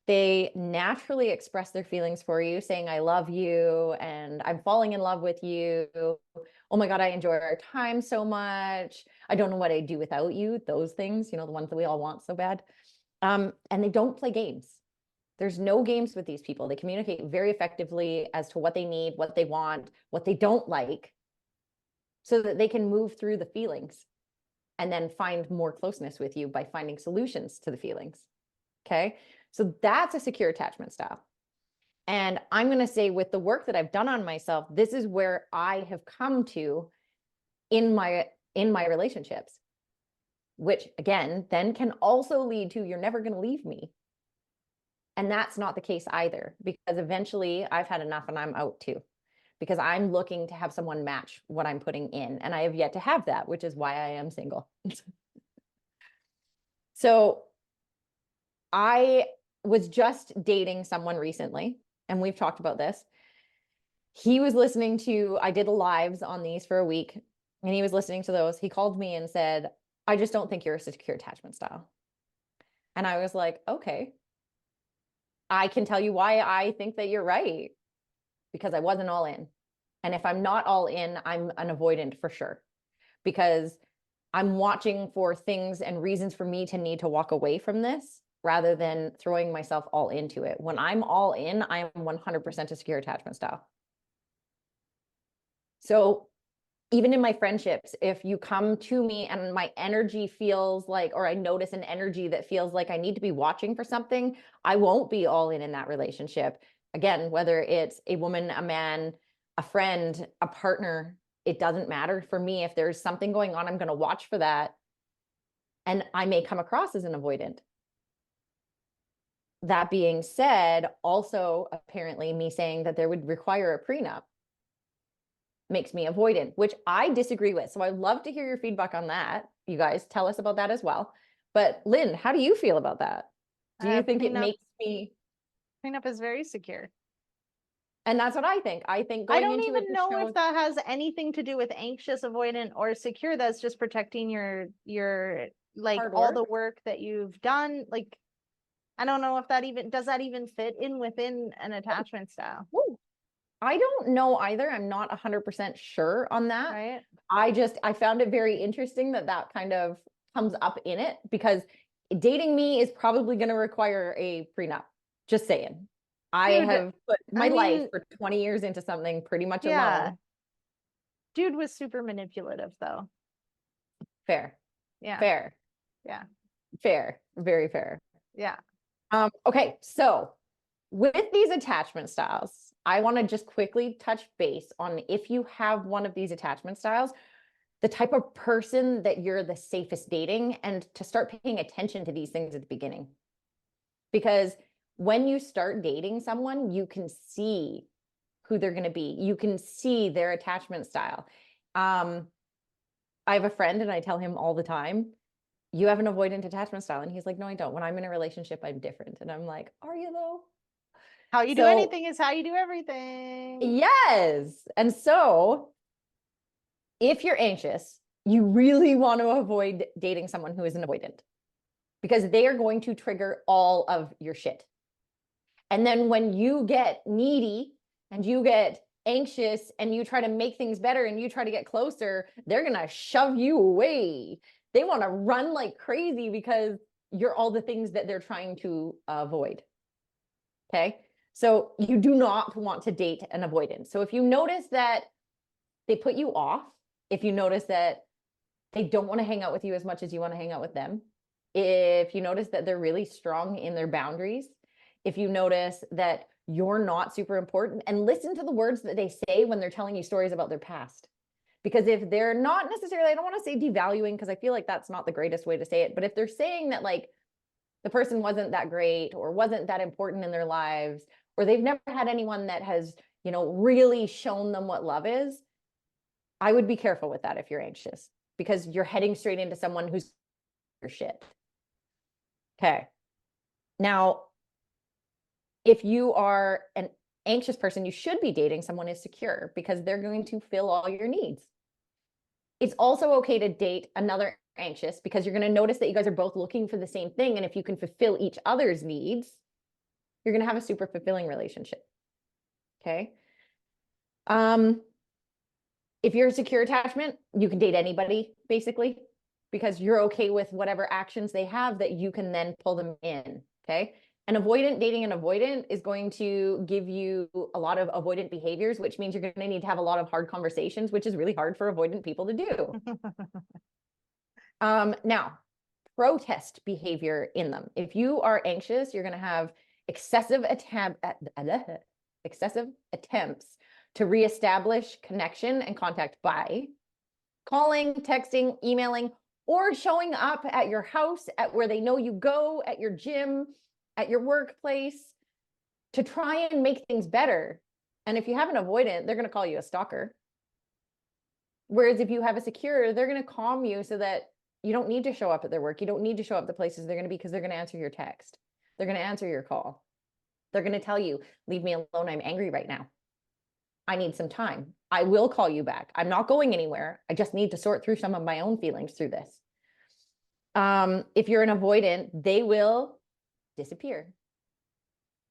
[SPEAKER 1] They naturally express their feelings for you, saying, I love you and I'm falling in love with you. Oh my God, I enjoy our time so much. I don't know what I'd do without you. Those things, the ones that we all want so bad. And they don't play games. There's no games with these people. They communicate very effectively as to what they need, what they want, what they don't like, so that they can move through the feelings and then find more closeness with you by finding solutions to the feelings. Okay. So that's a secure attachment style. And I'm going to say, with the work that I've done on myself, this is where I have come to in my relationships, which again, then can also lead to, you're never going to leave me. And that's not the case either, because eventually I've had enough and I'm out too, because I'm looking to have someone match what I'm putting in. And I have yet to have that, which is why I am single. So I was just dating someone recently, and we've talked about this. He was listening to, I did lives on these for a week, and he was listening to those. He called me and said, I just don't think you're a secure attachment style. And I was like, okay. I can tell you why I think that you're right, because I wasn't all in. And if I'm not all in, I'm an avoidant for sure, because I'm watching for things and reasons for me to need to walk away from this rather than throwing myself all into it. When I'm all in, I am 100% a secure attachment style. So even in my friendships, if you come to me and my energy feels like, or I notice an energy that feels like I need to be watching for something, I won't be all in that relationship. Again, whether it's a woman, a man, a friend, a partner, it doesn't matter for me. If there's something going on, I'm going to watch for that. And I may come across as an avoidant. That being said, also apparently me saying that there would require a prenup makes me avoidant, which I disagree with. So I'd love to hear your feedback on that. You guys tell us about that as well. But Lynn, how do you feel about that? Do you think it makes me?
[SPEAKER 3] Prenup is very secure.
[SPEAKER 1] And that's what I think. I think
[SPEAKER 3] I
[SPEAKER 1] going
[SPEAKER 3] don't
[SPEAKER 1] into it
[SPEAKER 3] even know
[SPEAKER 1] shows...
[SPEAKER 3] if that has anything to do with anxious, avoidant, or secure. That's just protecting your like all the work that you've done. Like, I don't know if that even does that even fit in within an attachment style.
[SPEAKER 1] Ooh. I don't know either. I'm not 100% sure on that.
[SPEAKER 3] Right.
[SPEAKER 1] I found it very interesting that that kind of comes up in it, because dating me is probably going to require a prenup. Just saying. I
[SPEAKER 3] Dude,
[SPEAKER 1] have put my
[SPEAKER 3] I
[SPEAKER 1] life
[SPEAKER 3] mean,
[SPEAKER 1] for 20 years into something pretty much
[SPEAKER 3] yeah.
[SPEAKER 1] alone.
[SPEAKER 3] Dude was super manipulative though.
[SPEAKER 1] Fair.
[SPEAKER 3] Yeah.
[SPEAKER 1] Fair.
[SPEAKER 3] Yeah.
[SPEAKER 1] Fair. Very fair.
[SPEAKER 3] Yeah.
[SPEAKER 1] Okay, so with these attachment styles, I want to just quickly touch base on, if you have one of these attachment styles, the type of person that you're the safest dating, and to start paying attention to these things at the beginning. Because when you start dating someone, you can see who they're going to be. You can see their attachment style. I have a friend and I tell him all the time, you have an avoidant attachment style. And he's like, no, I don't. When I'm in a relationship, I'm different. And I'm like, are you though?
[SPEAKER 3] How you do anything is how you do everything.
[SPEAKER 1] Yes. And so if you're anxious, you really want to avoid dating someone who is an avoidant, because they are going to trigger all of your shit. And then when you get needy and you get anxious and you try to make things better and you try to get closer, they're going to shove you away. They want to run like crazy because you're all the things that they're trying to avoid. Okay. So you do not want to date an avoidant. So if you notice that they put you off, if you notice that they don't want to hang out with you as much as you want to hang out with them, if you notice that they're really strong in their boundaries, if you notice that you're not super important, and listen to the words that they say when they're telling you stories about their past. Because if they're not necessarily, I don't want to say devaluing, because I feel like that's not the greatest way to say it, but if they're saying that like the person wasn't that great or wasn't that important in their lives, or they've never had anyone that has, you know, really shown them what love is, I would be careful with that if you're anxious, because you're heading straight into someone who's your shit. Okay. Now, if you are an anxious person, you should be dating someone who's secure, because they're going to fill all your needs. It's also okay to date another anxious, because you're going to notice that you guys are both looking for the same thing. And if you can fulfill each other's needs, you're going to have a super fulfilling relationship. Okay. If you're a secure attachment, you can date anybody basically, because you're okay with whatever actions they have that you can then pull them in. Okay. An avoidant dating an avoidant is going to give you a lot of avoidant behaviors, which means you're going to need to have a lot of hard conversations, which is really hard for avoidant people to do. Now, protest behavior in them. If you are anxious, you're going to have excessive attempts to reestablish connection and contact by calling, texting, emailing, or showing up at your house, at where they know you go, at your gym, at your workplace, to try and make things better. And if you have an avoidant, they're going to call you a stalker. Whereas if you have a secure, they're going to calm you so that you don't need to show up at their work. You don't need to show up the places they're going to be, because they're going to answer your text. They're going to answer your call. They're going to tell you, leave me alone. I'm angry right now. I need some time. I will call you back. I'm not going anywhere. I just need to sort through some of my own feelings through this. If you're an avoidant, they will disappear.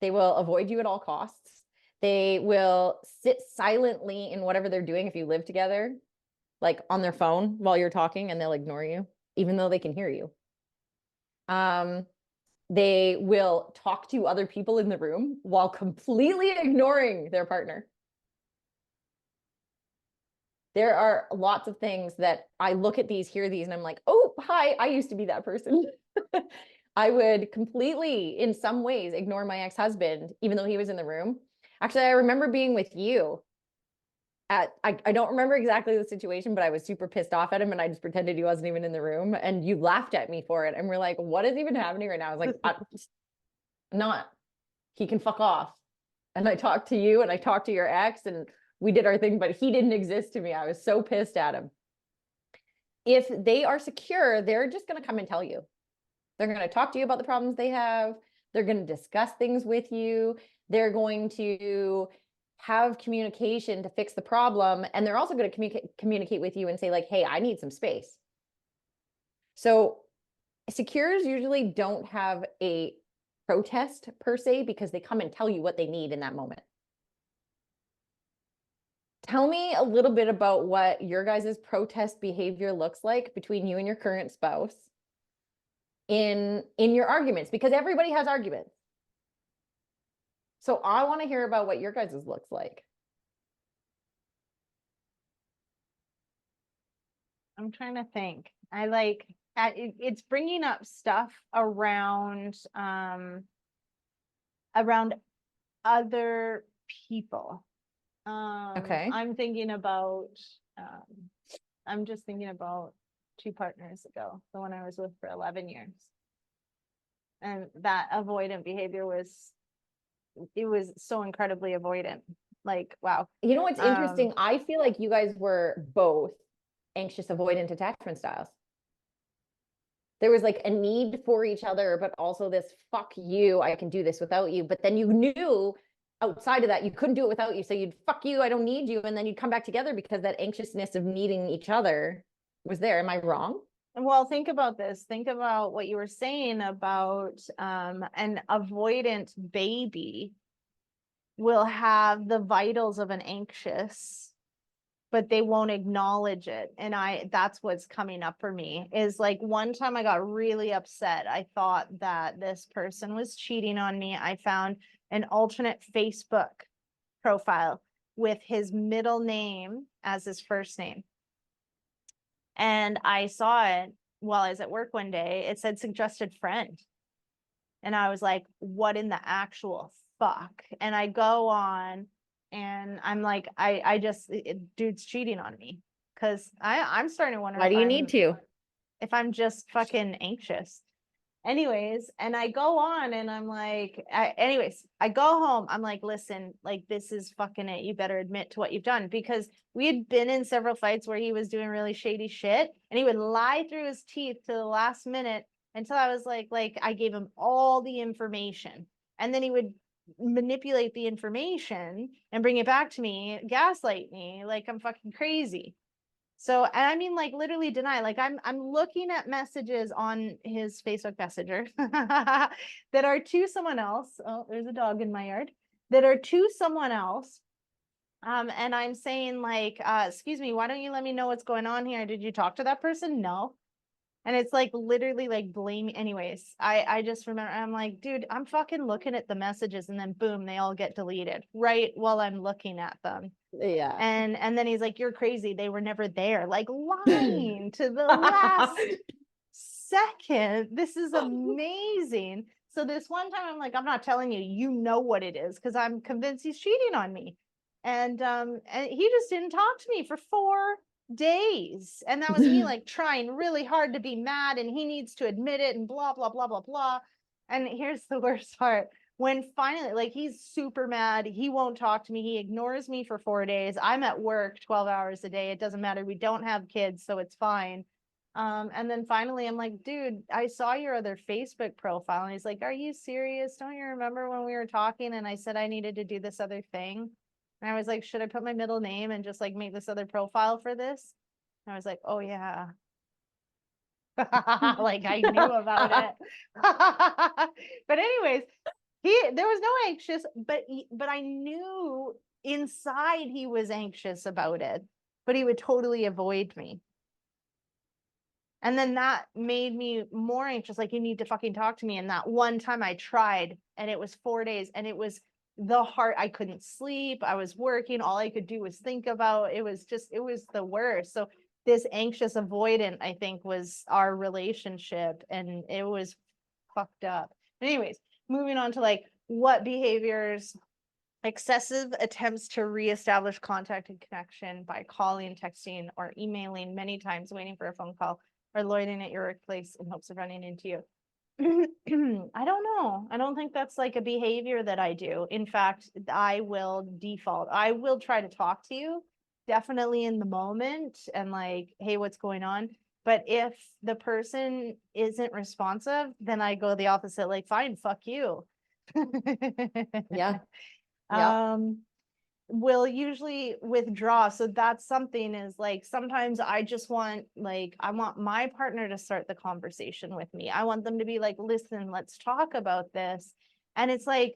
[SPEAKER 1] They will avoid you at all costs. They will sit silently in whatever they're doing if you live together, like on their phone while you're talking, and they'll ignore you, even though they can hear you. They will talk to other people in the room while completely ignoring their partner. There are lots of things that I look at these, hear these, and I'm like, oh, hi, I used to be that person. I would completely, in some ways, ignore my ex-husband, even though he was in the room. Actually, I remember being with you I don't remember exactly the situation, but I was super pissed off at him and I just pretended he wasn't even in the room and you laughed at me for it. And we're like, what is even happening right now? I was like, not, he can fuck off. And I talked to you and I talked to your ex and we did our thing, but he didn't exist to me. I was so pissed at him. If they are secure, they're just going to come and tell you. They're going to talk to you about the problems they have. They're going to discuss things with you. They're going to have communication to fix the problem. And they're also going to communicate with you and say like, hey, I need some space. So secures usually don't have a protest per se because they come and tell you what they need in that moment. Tell me a little bit about what your guys' protest behavior looks like between you and your current spouse in your arguments, because everybody has arguments. So I want to hear about what your guys' looks like.
[SPEAKER 3] I'm trying to think. I like it's bringing up stuff around around other people.
[SPEAKER 1] Okay.
[SPEAKER 3] I'm thinking about I'm just thinking about 2 partners ago, the one I was with for 11 years. And that avoidant behavior was so incredibly avoidant. Like, wow.
[SPEAKER 1] You know what's interesting? I feel like you guys were both anxious avoidant attachment styles. There was like a need for each other, but also this fuck you, I can do this without you. But then you knew outside of that, you couldn't do it without you. So you'd fuck you, I don't need you. And then you'd come back together because that anxiousness of needing each other was there. Am I wrong?
[SPEAKER 3] Well, think about this. Think about what you were saying about an avoidant baby will have the vitals of an anxious, but they won't acknowledge it. And that's what's coming up for me is like one time I got really upset. I thought that this person was cheating on me. I found an alternate Facebook profile with his middle name as his first name. And I saw it while I was at work one day. It said suggested friend. And I was like, what in the actual fuck? And I go on and I'm like, dude's cheating on me. Cause I'm starting to wonder
[SPEAKER 1] Why do you need to?
[SPEAKER 3] if I'm just fucking anxious. Anyways, and I go on and I'm like, I go home. I'm like, listen, like this is fucking it. You better admit to what you've done, because we had been in several fights where he was doing really shady shit and he would lie through his teeth to the last minute until I was like I gave him all the information, and then he would manipulate the information and bring it back to me, gaslight me like I'm fucking crazy. So, and I mean, like literally deny, like I'm looking at messages on his Facebook Messenger that are to someone else. Oh, there's a dog in my yard that are to someone else. And I'm saying like, excuse me, why don't you let me know what's going on here? Did you talk to that person? No. And it's like literally like blame. Anyways, I just remember, I'm like, dude, I'm fucking looking at the messages and then boom, they all get deleted right while I'm looking at them.
[SPEAKER 1] Yeah.
[SPEAKER 3] And then he's like, you're crazy. They were never there. Like lying to the last second. This is amazing. So this one time I'm like, I'm not telling you, you know what it is, because I'm convinced he's cheating on me. And he just didn't talk to me for 4 days. And that was me like trying really hard to be mad, and he needs to admit it and blah, blah, blah, blah, blah. And here's the worst part. When finally, like, he's super mad, he won't talk to me, he ignores me for 4 days. I'm at work 12 hours a day. It doesn't matter. We don't have kids, so it's fine. And then finally I'm like, dude, I saw your other Facebook profile. And he's like, are you serious? Don't you remember when we were talking and I said I needed to do this other thing? And I was like, should I put my middle name and just like make this other profile for this? And I was like, oh yeah. Like I knew about it. But anyways, there was no anxious, but I knew inside he was anxious about it, but he would totally avoid me. And then that made me more anxious. Like, you need to fucking talk to me. And that one time I tried, and it was 4 days, and it was the heart. I couldn't sleep. I was working. All I could do was think about it. Was the worst. So this anxious avoidant, I think, was our relationship, and it was fucked up. Anyways, moving on to like what behaviors. Excessive attempts to reestablish contact and connection by calling, texting, or emailing, many times waiting for a phone call, or loitering at your workplace in hopes of running into you. I don't know. I don't think that's like a behavior that I do. In fact, I will default. I will try to talk to you, definitely in the moment, and like, hey, what's going on? But if the person isn't responsive, then I go the opposite, like, fine, fuck you.
[SPEAKER 1] Yeah. Yeah.
[SPEAKER 3] Will usually withdraw. So that's something, is like, sometimes I just want, like, I want my partner to start the conversation with me. I want them to be like, listen, let's talk about this. And it's like,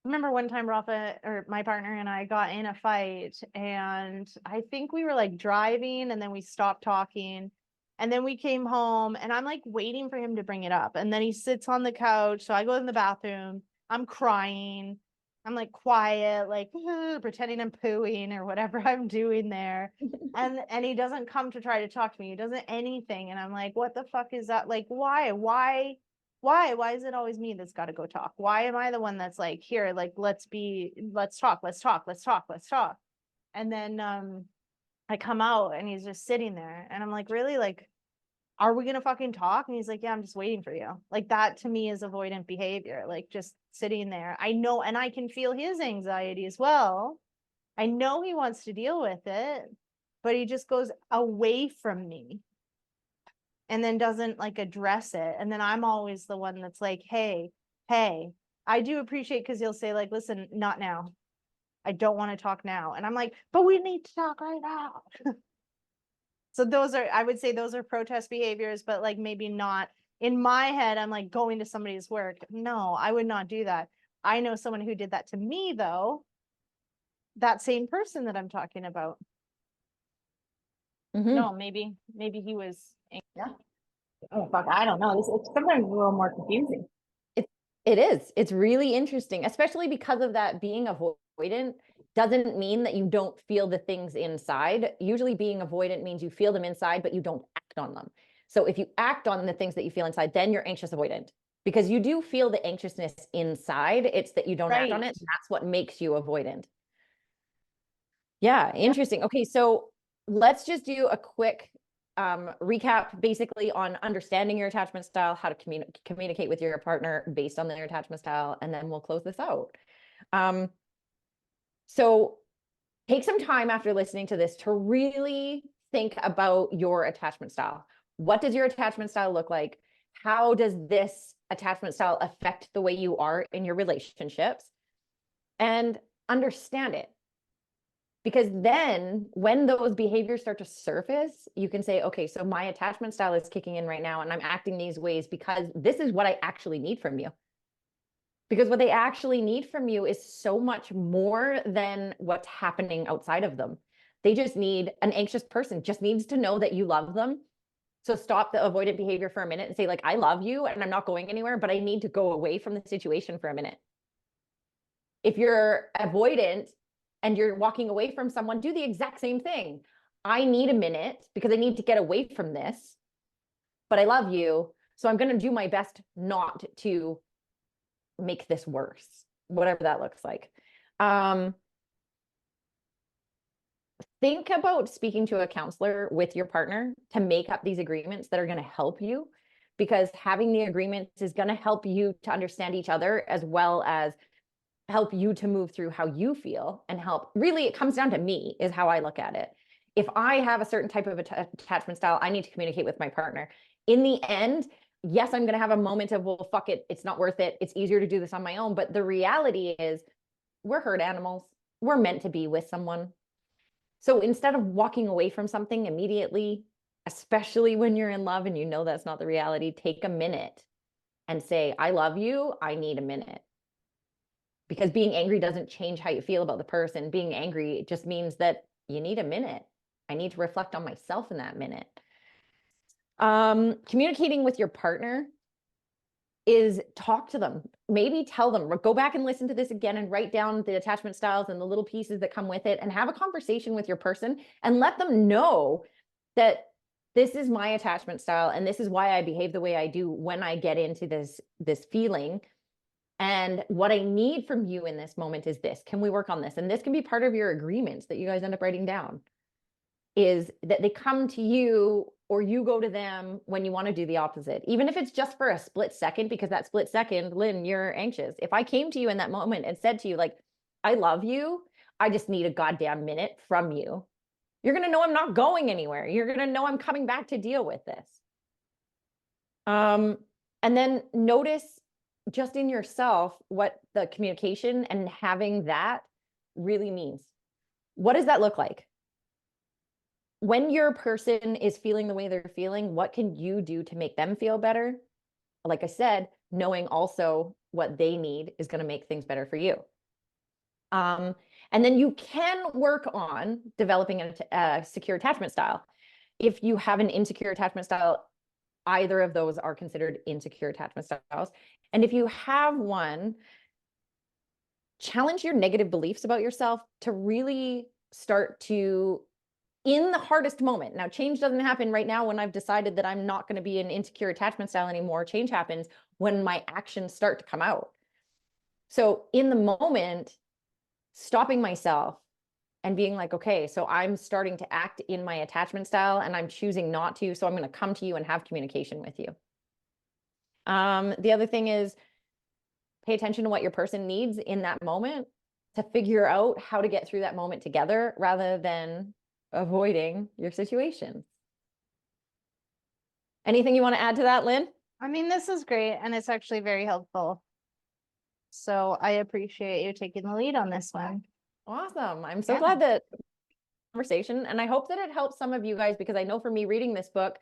[SPEAKER 3] remember one time Rafa, or my partner, and I got in a fight, and I think we were like driving, and then we stopped talking. And then we came home, and I'm like waiting for him to bring it up. And then he sits on the couch. So I go in the bathroom. I'm crying. I'm like quiet, like pretending I'm pooing or whatever I'm doing there. And he doesn't come to try to talk to me. He doesn't anything. And I'm like, what the fuck is that? Like, why is it always me that's got to go talk? Why am I the one that's like, here, like, let's talk. And then I come out, and he's just sitting there, and I'm like, really? Like, are we gonna fucking talk? And he's like, yeah, I'm just waiting for you. Like, that to me is avoidant behavior, like just sitting there. I know, and I can feel his anxiety as well. I know he wants to deal with it, but he just goes away from me and then doesn't like address it. And then I'm always the one that's like, hey, I do appreciate, because he'll say like, listen, not now. I don't want to talk now. And I'm like, but we need to talk right now. So those are, I would say those are protest behaviors, but like maybe not in my head. I'm like going to somebody's work. No, I would not do that. I know someone who did that to me though. That same person that I'm talking about. No, maybe he was.
[SPEAKER 1] Yeah.
[SPEAKER 3] Oh fuck, I don't know. It's sometimes a little more confusing.
[SPEAKER 1] It is. It's really interesting, especially because of that. Being avoidant doesn't mean that you don't feel the things inside. Usually being avoidant means you feel them inside, but you don't act on them. So if you act on the things that you feel inside, then you're anxious avoidant, because you do feel the anxiousness inside. It's that you don't act on it. That's what makes you avoidant. Yeah, interesting. Okay, so let's just do a quick recap basically on understanding your attachment style, how to communicate with your partner based on their attachment style, and then we'll close this out. So take some time after listening to this to really think about your attachment style. What does your attachment style look like? How does this attachment style affect the way you are in your relationships? And understand it. Because then when those behaviors start to surface, you can say, okay, so my attachment style is kicking in right now, and I'm acting these ways because this is what I actually need from you. Because what they actually need from you is so much more than what's happening outside of them. They just need, an anxious person just needs to know that you love them. So stop the avoidant behavior for a minute and say, like, I love you and I'm not going anywhere, but I need to go away from the situation for a minute. If you're avoidant and you're walking away from someone, do the exact same thing. I need a minute because I need to get away from this, but I love you. So I'm going to do my best not to make this worse, whatever that looks like. Think about speaking to a counselor with your partner to make up these agreements that are going to help you, because having the agreements is going to help you to understand each other, as well as help you to move through how you feel, and help, really, it comes down to me, is how I look at it. If I have a certain type of attachment style, I need to communicate with my partner. In the end, yes, I'm going to have a moment of, well, fuck it, it's not worth it. It's easier to do this on my own. But the reality is, we're herd animals. We're meant to be with someone. So instead of walking away from something immediately, especially when you're in love and you know that's not the reality, take a minute and say, I love you. I need a minute. because being angry doesn't change how you feel about the person. Being angry just means that you need a minute. I need to reflect on myself in that minute. Communicating with your partner is talk to them, maybe tell them, go back and listen to this again and write down the attachment styles and the little pieces that come with it, and have a conversation with your person and let them know that this is my attachment style and this is why I behave the way I do when I get into this feeling. And what I need from you in this moment is this. Can we work on this? And this can be part of your agreements that you guys end up writing down, is that they come to you or you go to them when you want to do the opposite, even if it's just for a split second, because that split second, Lynn, you're anxious. If I came to you in that moment and said to you, like, I love you, I just need a goddamn minute from you, you're going to know I'm not going anywhere. You're going to know I'm coming back to deal with this. And then notice just in yourself what the communication and having that really means. What does that look like? When your person is feeling the way they're feeling, what can you do to make them feel better? Like I said, knowing also what they need is going to make things better for you. And then you can work on developing a secure attachment style. If you have an insecure attachment style, either of those are considered insecure attachment styles. And if you have one, challenge your negative beliefs about yourself to really start to, in the hardest moment. Now, change doesn't happen right now when I've decided that I'm not going to be an insecure attachment style anymore. Change happens when my actions start to come out. So in the moment, stopping myself and being like, okay, so I'm starting to act in my attachment style and I'm choosing not to. So I'm going to come to you and have communication with you. The other thing is pay attention to what your person needs in that moment to figure out how to get through that moment together rather than avoiding your situation. Anything you want to add to that, Lynn?
[SPEAKER 3] I mean, this is great and it's actually very helpful. So I appreciate you taking the lead on this one.
[SPEAKER 1] Awesome. I'm so glad that conversation, and I hope that it helps some of you guys, because I know for me, reading this book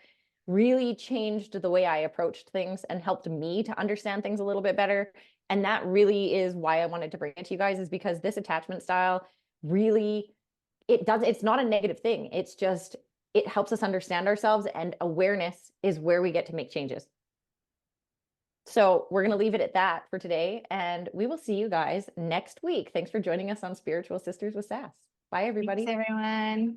[SPEAKER 1] really changed the way I approached things and helped me to understand things a little bit better. And that really is why I wanted to bring it to you guys, is because this attachment style really, it's not a negative thing. It's just, it helps us understand ourselves, and awareness is where we get to make changes. So we're going to leave it at that for today, and we will see you guys next week. Thanks for joining us on Spiritual Sisters with Sass. Bye, everybody.
[SPEAKER 3] Thanks, everyone.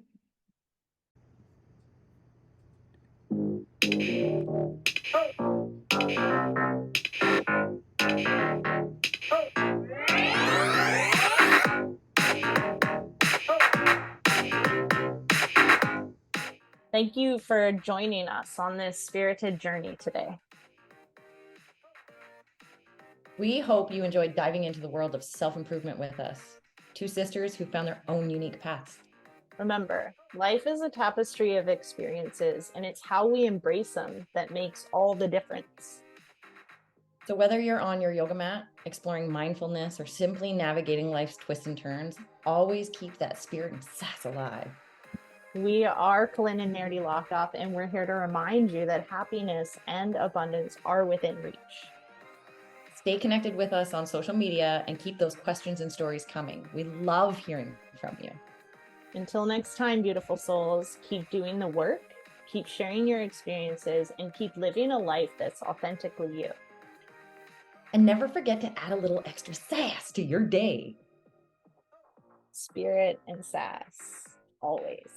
[SPEAKER 3] Thank you for joining us on this spirited journey today.
[SPEAKER 1] We hope you enjoyed diving into the world of self-improvement with us. Two sisters who found their own unique paths.
[SPEAKER 3] Remember, life is a tapestry of experiences, and it's how we embrace them that makes all the difference.
[SPEAKER 1] So whether you're on your yoga mat, exploring mindfulness, or simply navigating life's twists and turns, always keep that spirit and sass alive.
[SPEAKER 3] We are Colin and Nerdy Lockoff, and we're here to remind you that happiness and abundance are within reach.
[SPEAKER 1] Stay connected with us on social media and keep those questions and stories coming. We love hearing from you.
[SPEAKER 3] Until next time, beautiful souls, keep doing the work, keep sharing your experiences, and keep living a life that's authentically you.
[SPEAKER 1] And never forget to add a little extra sass to your day.
[SPEAKER 3] Spirit and sass, always.